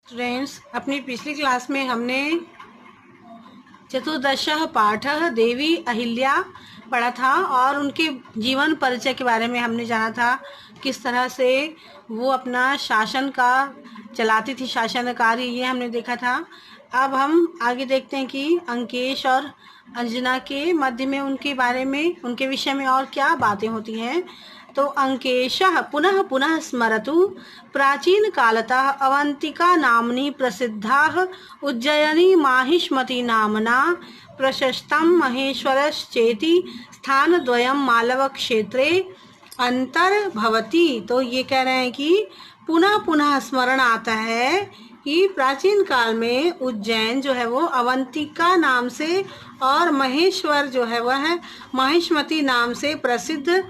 Students, अपनी पिछली class में हमने चतुर्दशः पाठः देवी अहिल्या पढ़ा था और उनके जीवन परिचय के बारे में हमने जाना था। किस तरह से वो अपना शासन का चलाती थी, शासन कार्य, ये हमने देखा था। अब हम आगे देखते हैं कि अंकेश और अंजना के मध्य में उनके बारे में, उनके विषय में और क्या बातें होती हैं। तो अंकेशः पुनः पुनः स्मरतु प्राचीन कालतः अवंतिका नाम्नी प्रसिद्धाः उज्जयिनी माहिष्मती नामना प्रशस्तं महेश्वरश्चेति स्थानद्वयं मालव क्षेत्रे अंतर्भवति। तो ये कह रहे हैं कि पुनः पुनः स्मरण आता है कि प्राचीन काल में उज्जैन जो है वो अवंतिका नाम से और महेश्वर जो है वह है माहिष्मती नाम से प्रसिद्ध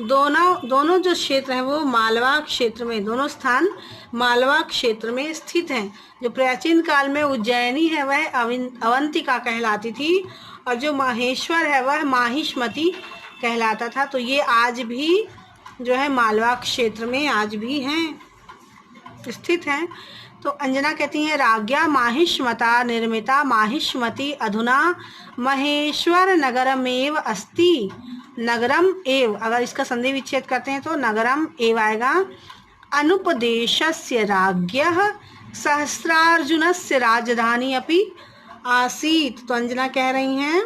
दोनों जो क्षेत्र हैं वो मालवा क्षेत्र में, दोनों स्थान मालवा क्षेत्र में स्थित हैं। जो प्राचीन काल में उज्जैनी है वह अवंतिका कहलाती थी और जो माहेश्वर है वह माहिष्मती कहलाता था। तो ये आज भी जो है मालवा क्षेत्र में आज भी हैं, स्थित हैं। तो अंजना कहती हैं राज्ञा माहिष्मता निर्मिता माहिष्मती अधुना महेश्वर नगरमेव अस्ति। नगरम एव, अगर इसका संधि विच्छेद करते हैं तो नगरम एव आएगा। अनुपदेशस्य राज्ञः सहस्रार्जुनस्य राजधानी अपि आसीत। तो अंजना कह रही हैं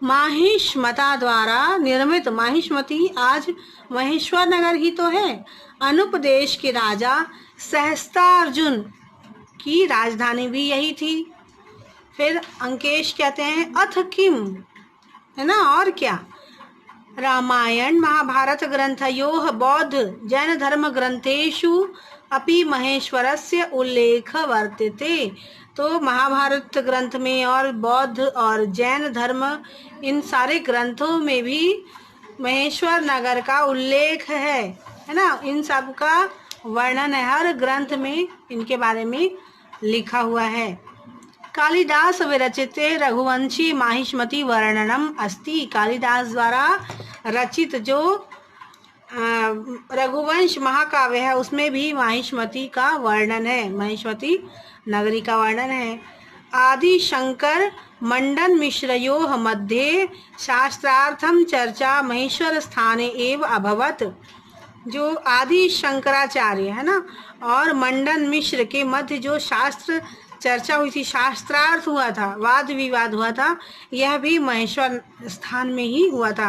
माहिष्मता द्वारा निर्मित माहिष्मती आज महेश्वर नगर ही तो है। अनुपदेश के राजा सहस्त्रार्जुन की राजधानी भी यही थी। फिर अंकेश कहते हैं अथ किम, है ना, और क्या। रामायण महाभारत ग्रंथयोः बौद्ध जैन धर्म ग्रंथेषु अपि महेश्वरस्य उल्लेख वर्तते। तो महाभारत ग्रंथ में और बौद्ध और जैन धर्म, इन सारे ग्रंथों में भी महेश्वर नगर का उल्लेख है ना। इन सब का वर्णन है, हर ग्रंथ में इनके बारे में लिखा हुआ है। कालिदास विरचिते रघुवंशी माहिष्मती वर्णनम अस्ति। कालिदास द्वारा रचित जो रघुवंश महाकाव्य है उसमें भी माहिष्मती का वर्णन है, माहिष्मती नगरी का वर्णन है। आदि शंकर मंडन मिश्रयोः मध्ये शास्त्रार्थम चर्चा महेश्वर स्थाने एव अभवत। जो आदि शंकराचार्य है ना और मंडन मिश्र के मध्य जो शास्त्र चर्चा हुई थी, शास्त्रार्थ हुआ था, वाद विवाद हुआ था, यह भी महेश्वर स्थान में ही हुआ था।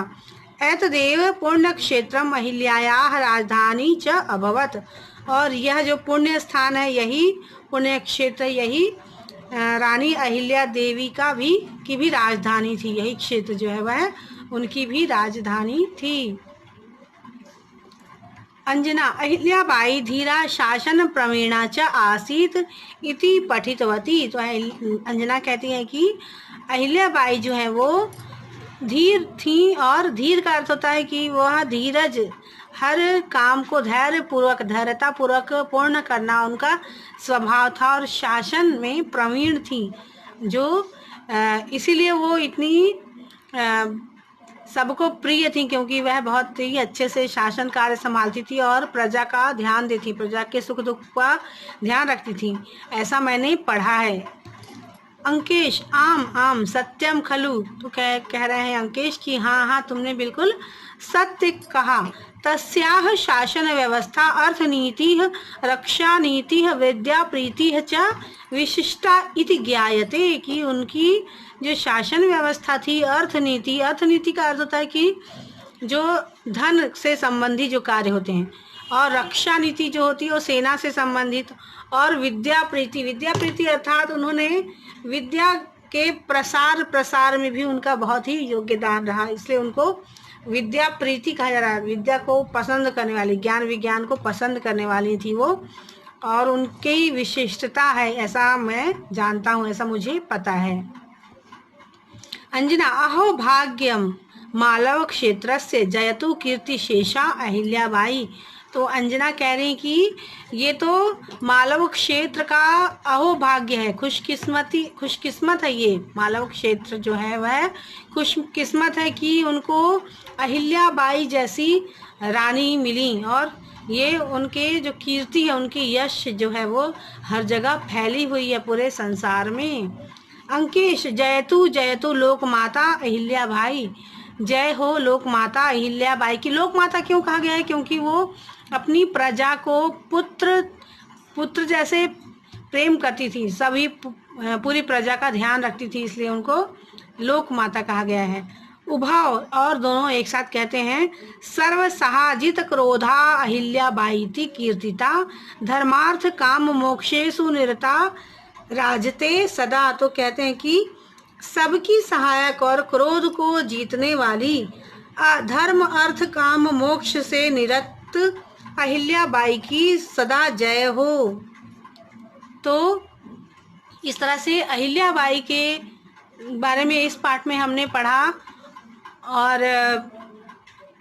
एतदेव पुण्य क्षेत्रम अहिल्यायाः राजधानी च अभवत। और यह जो पुण्य स्थान है, यही पुण्य क्षेत्र, यही रानी अहिल्या देवी की भी राजधानी थी। यही क्षेत्र जो है वह उनकी भी राजधानी थी। अंजना अहिल्याबाई धीरा शासन प्रवीणा च आसीत इति पठितवती। तो अंजना कहती हैं कि अहिल्याबाई जो है वो धीर थी और धीर का अर्थ होता है कि वह धीरज, हर काम को धैर्यता पूर्वक पूर्ण करना उनका स्वभाव था और शासन में प्रवीण थी। जो इसीलिए वो इतनी सबको प्रिय थी क्योंकि वह बहुत ही अच्छे से शासन कार्य संभालती थी और प्रजा का ध्यान देती, प्रजा के सुख दुख का ध्यान रखती थी, ऐसा मैंने पढ़ा है। अंकेश आम आम सत्यम खलु। तो कह रहे हैं अंकेश कि हाँ हाँ तुमने बिल्कुल सत्य कहा। तस्याह शासन व्यवस्था अर्थनीतिः रक्षा नीतिः विद्या प्रीतिः च विशिष्टा इति ज्ञायते। कि उनकी जो शासन व्यवस्था थी, अर्थनीति का अर्थ होता है कि जो धन से संबंधी जो कार्य होते हैं, और रक्षा नीति जो होती है वो सेना से संबंधित, और विद्या प्रीति अर्थात उन्होंने विद्या के प्रसार में भी उनका बहुत ही योगदान रहा, इसलिए उनको विद्या प्रीति कहा जा रहा है। विद्या को पसंद करने वाली, ज्ञान विज्ञान को पसंद करने वाली थी वो, और उनकी विशिष्टता है, ऐसा मैं जानता हूँ, ऐसा मुझे पता है। अंजना अहो भाग्यम मालव क्षेत्रस्य जयतु कीर्तिशेषा अहिल्याबाई। तो अंजना कह रही कि ये तो मालव क्षेत्र का अहोभाग्य है, खुशकिस्मत है। ये मालव क्षेत्र जो है वह खुशकिस्मत है कि उनको अहिल्याबाई जैसी रानी मिली, और ये उनके जो कीर्ति है, उनकी यश जो है वो हर जगह फैली हुई है पूरे संसार में। अंकेश, जयतु जयतु लोक माता अहिल्याबाई। जय हो लोक माता अहिल्याबाई की। लोक माता क्यों कहा गया है? क्योंकि वो अपनी प्रजा को पुत्र जैसे प्रेम करती थी, सभी पूरी प्रजा का ध्यान रखती थी, इसलिए उनको लोक माता कहा गया है। उभाव, और दोनों एक साथ कहते हैं, सर्व सहाजित क्रोधा अहिल्याबाई थी कीर्तिता, धर्मार्थ काम मोक्षेषु निरता राजते सदा। तो कहते हैं कि सबकी सहायक और क्रोध को जीतने वाली, धर्म अर्थ काम मोक्ष से निरत अहिल्याबाई की सदा जय हो। तो इस तरह से अहिल्याबाई के बारे में इस पाठ में हमने पढ़ा, और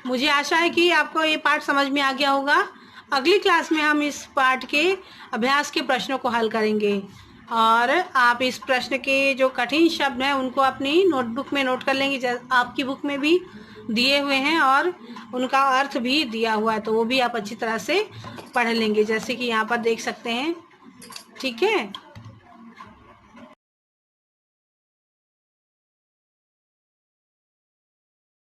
मुझे आशा है कि आपको ये पाठ समझ में आ गया होगा। अगली क्लास में हम इस पाठ के अभ्यास के प्रश्नों को हल करेंगे, और आप इस प्रश्न के जो कठिन शब्द हैं उनको अपनी नोटबुक में नोट कर लेंगे, आपकी बुक में भी दिए हुए हैं और उनका अर्थ भी दिया हुआ है, तो वो भी आप अच्छी तरह से पढ़ लेंगे, जैसे कि यहाँ पर देख सकते हैं। ठीक है।